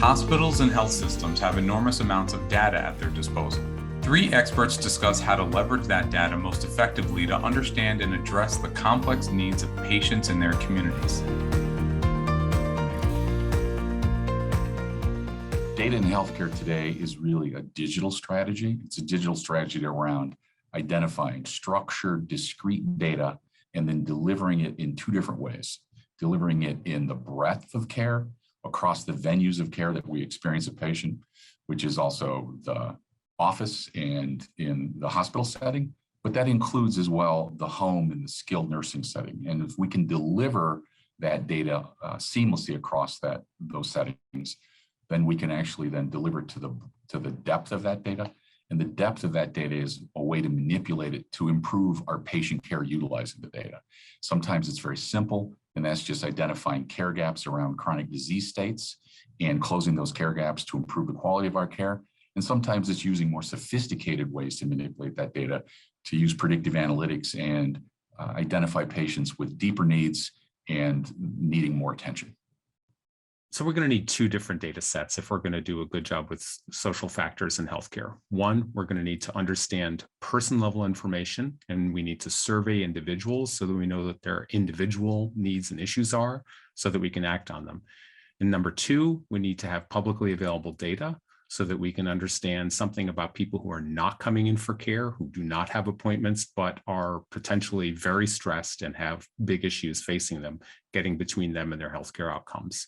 Hospitals and health systems have enormous amounts of data at their disposal. 3 experts discuss how to leverage that data most effectively to understand and address the complex needs of patients in their communities. Data in healthcare today is really a digital strategy. It's a digital strategy around identifying structured, discrete data and then delivering it in 2 different ways. Delivering it in the breadth of care across the venues of care that we experience a patient, which is also the office and in the hospital setting, but that includes as well the home and the skilled nursing setting. And if we can deliver that data seamlessly across those settings, then we can actually then deliver it to the depth of that data. And the depth of that data is a way to manipulate it to improve our patient care utilizing the data. Sometimes it's very simple, and that's just identifying care gaps around chronic disease states and closing those care gaps to improve the quality of our care. And sometimes it's using more sophisticated ways to manipulate that data to use predictive analytics and identify patients with deeper needs and needing more attention. So we're going to need 2 different data sets if we're going to do a good job with social factors in healthcare. One, we're going to need to understand person-level information, and we need to survey individuals so that we know that their individual needs and issues are, so that we can act on them. And number 2, we need to have publicly available data so that we can understand something about people who are not coming in for care, who do not have appointments, but are potentially very stressed and have big issues facing them, getting between them and their healthcare outcomes.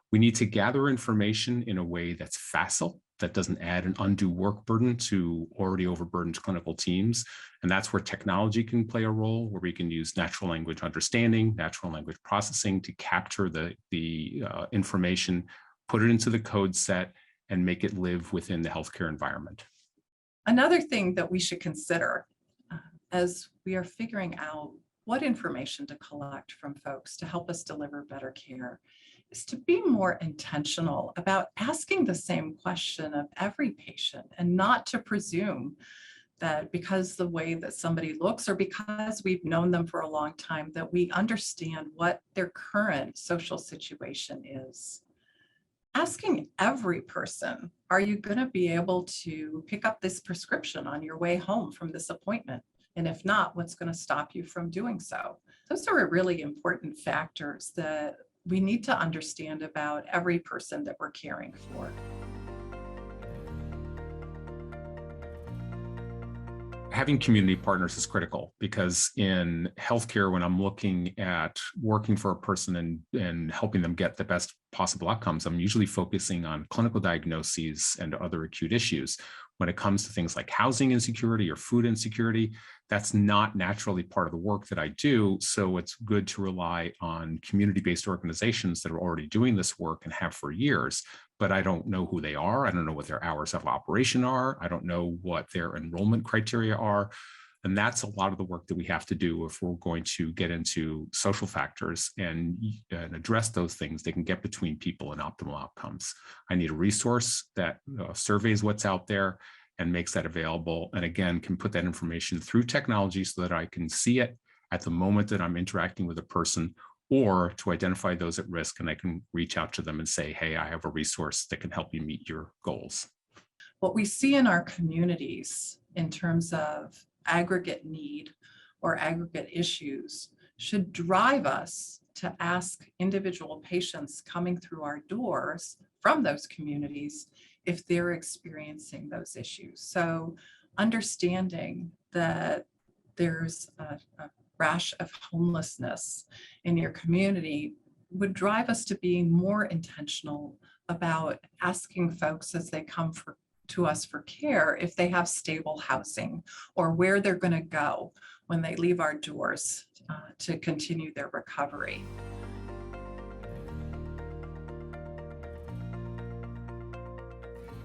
We need to gather information in a way that's facile, that doesn't add an undue work burden to already overburdened clinical teams. And that's where technology can play a role, where we can use natural language understanding, natural language processing to capture the information, put it into the code set, and make it live within the healthcare environment. Another thing that we should consider as we are figuring out what information to collect from folks to help us deliver better care is to be more intentional about asking the same question of every patient, and not to presume that because the way that somebody looks or because we've known them for a long time that we understand what their current social situation is. Asking every person, are you going to be able to pick up this prescription on your way home from this appointment? And if not, what's going to stop you from doing so? Those are really important factors that we need to understand about every person that we're caring for. Having community partners is critical, because in healthcare, when I'm looking at working for a person and helping them get the best possible outcomes, I'm usually focusing on clinical diagnoses and other acute issues. When it comes to things like housing insecurity or food insecurity, that's not naturally part of the work that I do. So it's good to rely on community-based organizations that are already doing this work and have for years, but I don't know who they are. I don't know what their hours of operation are. I don't know what their enrollment criteria are. And that's a lot of the work that we have to do if we're going to get into social factors and address those things. They can get between people and optimal outcomes. I need a resource that surveys what's out there and makes that available. And again, can put that information through technology so that I can see it at the moment that I'm interacting with a person, or to identify those at risk, and I can reach out to them and say, hey, I have a resource that can help you meet your goals. What we see in our communities in terms of aggregate need or aggregate issues should drive us to ask individual patients coming through our doors from those communities if they're experiencing those issues. So understanding that there's a rash of homelessness in your community would drive us to being more intentional about asking folks as they come to us for care if they have stable housing or where they're going to go when they leave our doors to continue their recovery.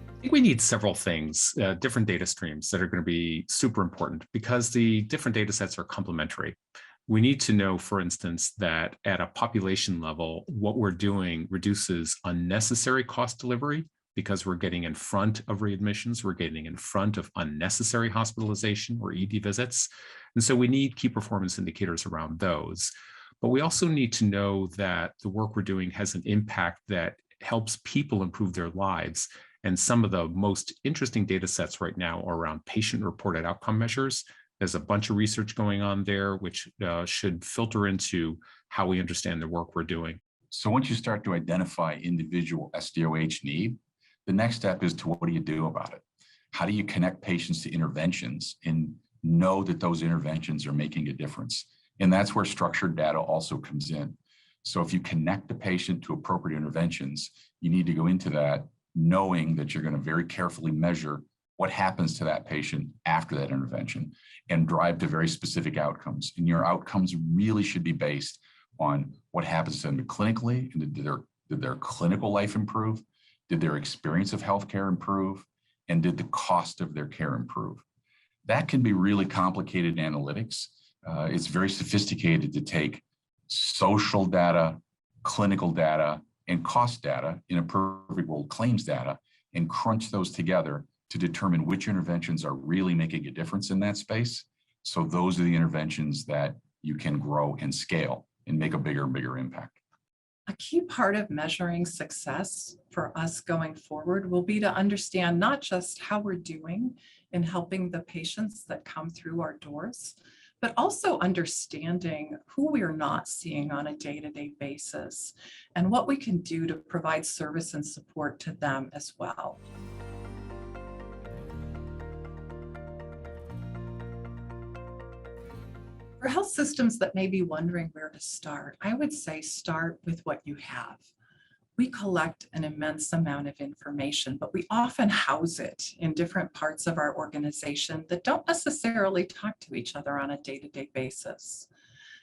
I think we need several things, different data streams that are going to be super important, because the different data sets are complementary. We need to know, for instance, that at a population level, what we're doing reduces unnecessary cost delivery, because we're getting in front of readmissions, we're getting in front of unnecessary hospitalization or ED visits. And so we need key performance indicators around those. But we also need to know that the work we're doing has an impact that helps people improve their lives. And some of the most interesting data sets right now are around patient-reported outcome measures. There's a bunch of research going on there, which should filter into how we understand the work we're doing. So once you start to identify individual SDOH need, the next step is to what do you do about it? How do you connect patients to interventions and know that those interventions are making a difference? And that's where structured data also comes in. So if you connect the patient to appropriate interventions, you need to go into that knowing that you're going to very carefully measure what happens to that patient after that intervention and drive to very specific outcomes. And your outcomes really should be based on what happens to them clinically, and did their clinical life improve? Did their experience of healthcare improve? And did the cost of their care improve? That can be really complicated analytics. It's very sophisticated to take social data, clinical data, and cost data, in a perfect world, claims data, and crunch those together to determine which interventions are really making a difference in that space. So those are the interventions that you can grow and scale and make a bigger and bigger impact. A key part of measuring success for us going forward will be to understand not just how we're doing in helping the patients that come through our doors, but also understanding who we are not seeing on a day-to-day basis and what we can do to provide service and support to them as well. For health systems that may be wondering where to start, I would say start with what you have. We collect an immense amount of information, but we often house it in different parts of our organization that don't necessarily talk to each other on a day-to-day basis.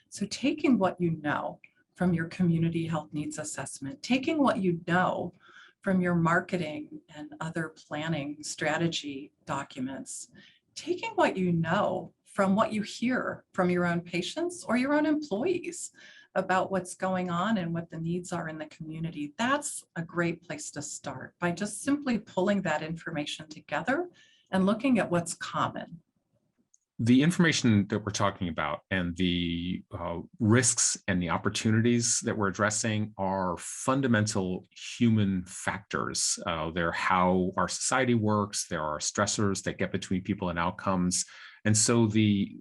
So taking what you know from your community health needs assessment, taking what you know from your marketing and other planning strategy documents, taking what you know from what you hear from your own patients or your own employees about what's going on and what the needs are in the community. That's a great place to start, by just simply pulling that information together and looking at what's common. The information that we're talking about and the risks and the opportunities that we're addressing are fundamental human factors. They're how our society works. There are stressors that get between people and outcomes. And so the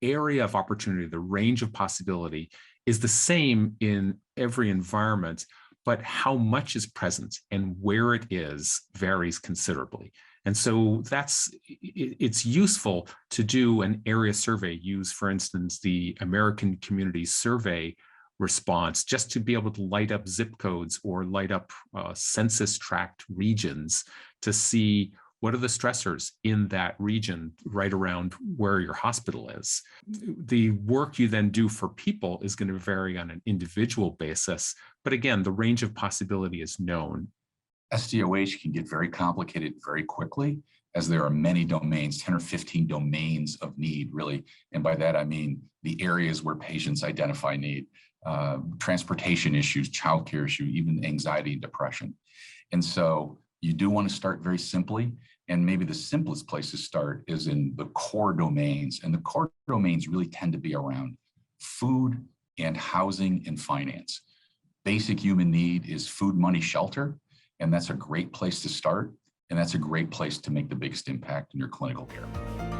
area of opportunity, the range of possibility is the same in every environment, but how much is present and where it is varies considerably. And so it's useful to do an area survey, use, for instance, the American Community Survey response, just to be able to light up zip codes or light up census tract regions to see what are the stressors in that region right around where your hospital is. The work you then do for people is going to vary on an individual basis. But again, the range of possibility is known. SDOH can get very complicated very quickly, as there are many domains, 10 or 15 domains of need, really. And by that, I mean the areas where patients identify need, transportation issues, childcare issue, even anxiety and depression. And so you do want to start very simply. And maybe the simplest place to start is in the core domains. And the core domains really tend to be around food and housing and finance. Basic human need is food, money, shelter. And that's a great place to start. And that's a great place to make the biggest impact in your clinical care.